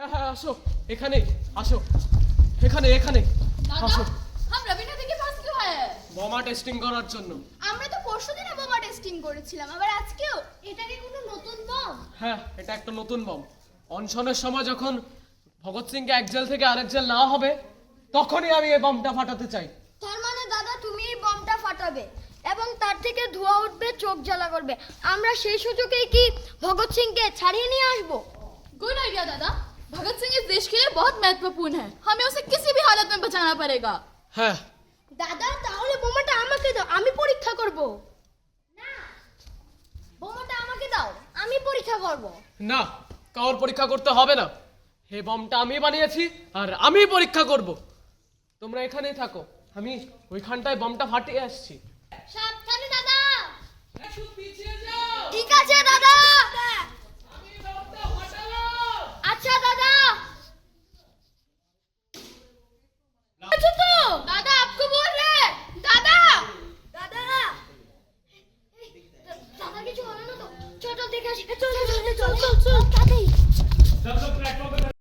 হ্যাঁ হ্যাঁ আসো, এখানে আসো, এখানে এখানে আসো। हम रवीना दी के पास क्यों आए हैं? বোমা টেস্টিং করার জন্য। আমরা তো পরশুদিনও বোমা টেস্টিং করেছিলাম, আবার আজকেও। এটা কি কোনো নতুন বম? হ্যাঁ, এটা একটা নতুন বম। অনশনের সময় যখন ভগৎ সিংকে এক জেল থেকে আরেক জেল নেওয়া হবে, তখনই আমি এই বমটা ফাটাতে চাই। তার মানে দাদা তুমি এই বমটা ফাটাবে এবং তার থেকে ধোঁয়া উঠবে, চোখ জ্বালা করবে। আমরা সেই সুযোগেই কি ভগৎ সিংকে ছাড়িয়ে নিয়ে আসবো? गुड आइडिया दादा। भगत सिंह इस देश के लिए बहुत महत्वपूर्ण है, हमें उसे किसी भी हालत में बचाना पड़ेगा। হ্যাঁ দাদা তাহলে বোমাটা আমাকে দাও, আমি পরীক্ষা করব। না, বোমাটা আমাকে দাও, আমি পরীক্ষা করব। না, কারোর পরীক্ষা করতে হবে না। এই বমটা আমি বানিয়েছি আর আমি পরীক্ষা করব। তোমরা এখানেই থাকো, আমি ওইখানটায় বমটা ফাটিয়ে আসছি। সাবধানে দাদা। একটু পিছিয়ে যাও। ঠিক আছে দাদা। আমি বমটা ফাটালাম। আচ্ছা দাদা। अच्छा तो दादा आपको बोल रहे हैं। दादा দাদা দাদা কিছু হলো না তো? চল চল দেখে আসি। চল চল চল চল চল তাড়াতাড়ি। सब लोग प्लेटफॉर्म पे